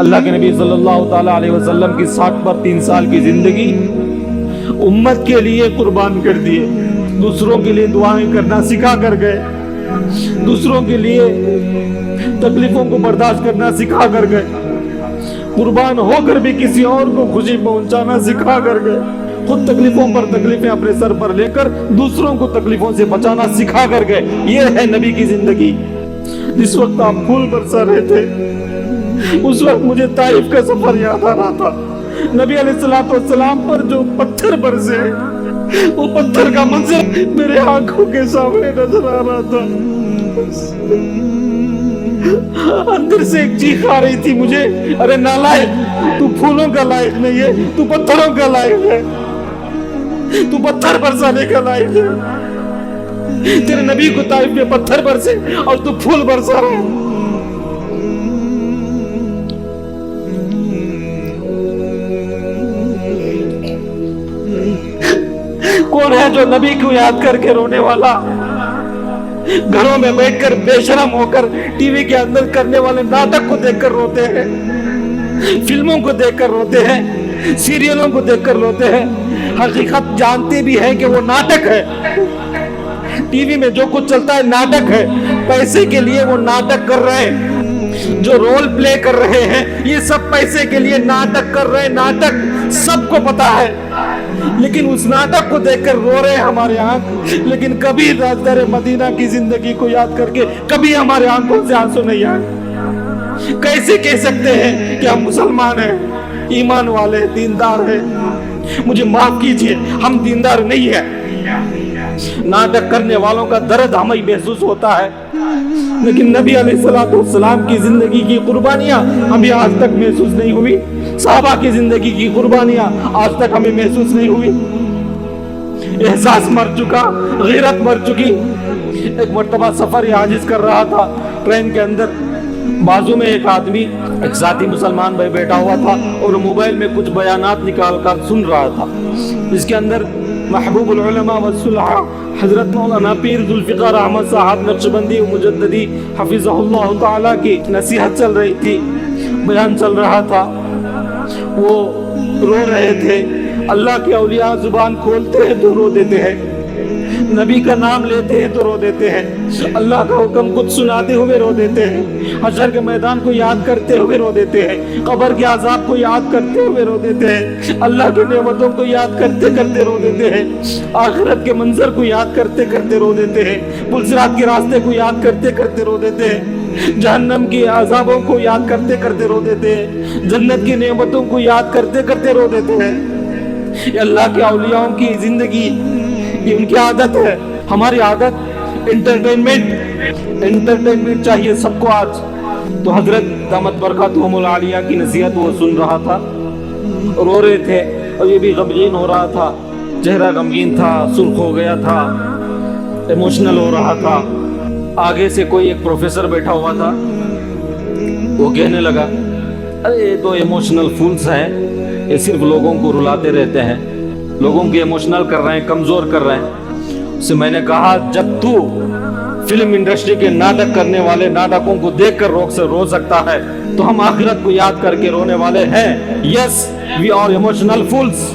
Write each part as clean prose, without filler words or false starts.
اللہ کے نبی صلی اللہ تعالی علیہ وسلم کی 60 پر 3 سال کی زندگی امت کے لیے قربان کر دیے، دوسروں کے لیے دعائیں کرنا سکھا کر گئے، دوسروں کے لیے تکلیفوں کو برداشت کرنا سکھا کر گئے، قربان ہو کر بھی کسی اور کو خوشی پہنچانا سکھا کر گئے، خود تکلیفوں پر تکلیفیں اپنے سر پر لے کر دوسروں کو تکلیفوں سے بچانا سکھا کر گئے۔ یہ ہے نبی کی زندگی۔ جس وقت آپ پھول برسا رہے تھے اس وقت مجھے طائف کا سفر یاد آ رہا تھا۔ نبی علیہ السلام پر جو پتھر برسے، وہ پتھر کا منظر میرے آنکھوں کے سامنے نظر آ رہا تھا۔ اندر سے ایک چیخ آ رہی تھی مجھے، ارے نالائق، تو پھولوں کا لائق نہیں ہے، تو پتھروں کا لائق ہے، تو پتھر برسانے کا لائق ہے۔ تیرے نبی کو طائف میں پتھر برسے اور تو پھول برسا رہا ہے۔ کون ہے جو نبی کو یاد کر کے رونے والا؟ گھروں میں بیٹھ کر بے شرم ہو کر ٹی وی کے اندر کرنے والے ناٹک کو دیکھ کر روتے ہیں، فلموں کو دیکھ کر روتے ہیں، سیریلوں کو دیکھ کر روتے ہیں، حقیقت جانتے بھی ہیں کہ وہ ناٹک ہے۔ ٹی وی میں جو کچھ چلتا ہے ناٹک ہے، پیسے کے لیے وہ ناٹک کر رہے ہیں، جو رول پلے کر رہے ہیں یہ سب پیسے کے لیے ناٹک کر رہے ہیں، ناٹک سب کو پتا ہے، لیکن اس ناٹک کو دیکھ کر رو رہے ہیں ہمارے آنکھ، لیکن کبھی تاجدار مدینہ کی زندگی کو یاد کر کے کبھی ہمارے آنکھوں سے آنسو نہیں آئے۔ کیسے کہہ سکتے ہیں کہ ہم مسلمان ہیں، ایمان والے، دیندار ہیں؟ مجھے معاف کیجئے، ہم دیندار نہیں ہیں۔ ناٹک کرنے والوں کا درد ہمیں محسوس ہوتا ہے، لیکن نبی علیہ السلام کی زندگی کی قربانیاں ہمیں آج تک محسوس نہیں ہوئی، صحابہ کی زندگی کی قربانیاں آج تک ہمیں محسوس نہیں ہوئی۔ احساس مر چکا، غیرت مر چکی۔ ایک مرتبہ سفر عاجز کر رہا تھا، ٹرین کے اندر بازو میں ایک آدمی، ایک ساتھی مسلمان بھائی بیٹھا ہوا تھا اور موبائل میں کچھ بیانات نکال کر سن رہا تھا، جس کے اندر محبوب العلماء والصلحاء حضرت مولانا پیر ذوالفقار احمد صاحب نقشبندی مجددی حفظہ اللہ تعالیٰ کی نصیحت چل رہی تھی، بیان چل رہا تھا۔ وہ رو رہے تھے۔ اللہ کے اولیاء زبان کھولتے ہیں تو رو دیتے ہیں، نبی کا نام لیتے ہیں تو رو دیتے ہیں، اللہ کا حکم خود سناتے ہوئے رو دیتے ہیں، حشر کے میدان کو یاد کرتے ہوئے رو دیتے ہیں، قبر کے عذاب کو یاد کرتے ہوئے رو دیتے ہیں، اللہ کی نعمتوں کو یاد کرتے کرتے رو دیتے ہیں، آخرت کے منظر کو یاد کرتے کرتے رو دیتے ہیں، پلسرات کے راستے کو یاد کرتے کرتے رو دیتے ہیں، جہنم کے عذابوں کو یاد کرتے کرتے رو دیتے ہیں، جنت کی نعمتوں کو یاد کرتے کرتے رو دیتے ہیں۔ یہ اللہ کے اولیاء کی زندگی، یہ ان کی عادت ہے۔ ہماری عادت انٹرٹینمنٹ چاہیے سب کو آج۔ تو حضرت دامت برکاتہم العالیہ کی نصیحت وہ سن رہا تھا، رو رہے تھے اور یہ بھی غمگین ہو رہا تھا، چہرہ غمگین تھا، سرخ ہو گیا تھا، ایموشنل ہو رہا تھا۔ آگے سے کوئی ایک پروفیسر بیٹھا ہوا تھا، وہ کہنے لگا، ارے یہ تو ایموشنل فولس ہیں، یہ صرف لوگوں کو رلاتے رہتے ہیں، لوگوں کی ایموشنل کر رہے ہیں، کمزور کر رہے ہیں۔ اس سے میں نے کہا، جب تو فلم انڈسٹری کے ناٹک کرنے والے ناٹکوں کو دیکھ کر رو سکتا ہے تو ہم آخرت کو یاد کر کے رونے والے ہیں۔ Yes we are emotional fools,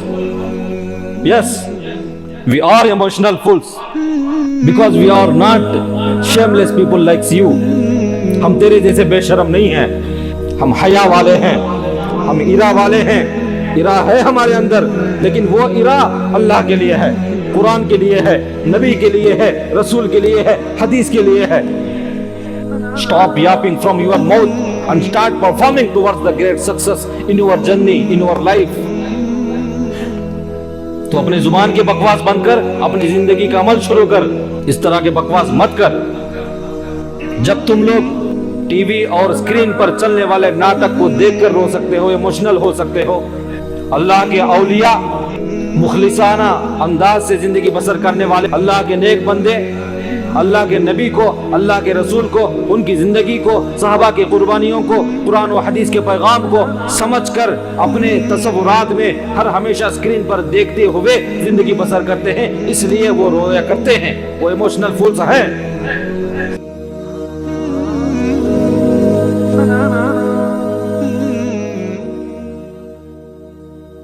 yes we are emotional fools because we are not shameless people likes you. ہم تیرے جیسے بے شرم نہیں ہیں، ہم حیا والے ہیں، ہم ارا والے ہیں، ارا ہے ہمارے اندر، لیکن وہ ارا اللہ کے لیے ہے، قرآن کے لیے ہے، نبی کے لیے ہے، رسول کے لیے ہے، حدیث کے لیے ہے۔ Stop yapping from your mouth and start performing towards the great success in your journey, in your life۔ تو اپنے زبان کے بکواس بند کر اپنی زندگی کا عمل شروع کر، اس طرح کے بکواس مت کر۔ جب تم لوگ ٹی وی اور اسکرین پر چلنے والے ناٹک کو دیکھ کر رو سکتے ہو، ایموشنل ہو سکتے ہو، اللہ کے اولیاء مخلصانہ انداز سے زندگی بسر کرنے والے اللہ کے نیک بندے، اللہ کے نبی کو، اللہ کے رسول کو، ان کی زندگی کو، صحابہ کی قربانیوں کو، قرآن و حدیث کے پیغام کو سمجھ کر اپنے تصورات میں ہر ہمیشہ اسکرین پر دیکھتے ہوئے زندگی بسر کرتے ہیں، اس لیے وہ رویا کرتے ہیں، وہ ایموشنل فولس ہیں۔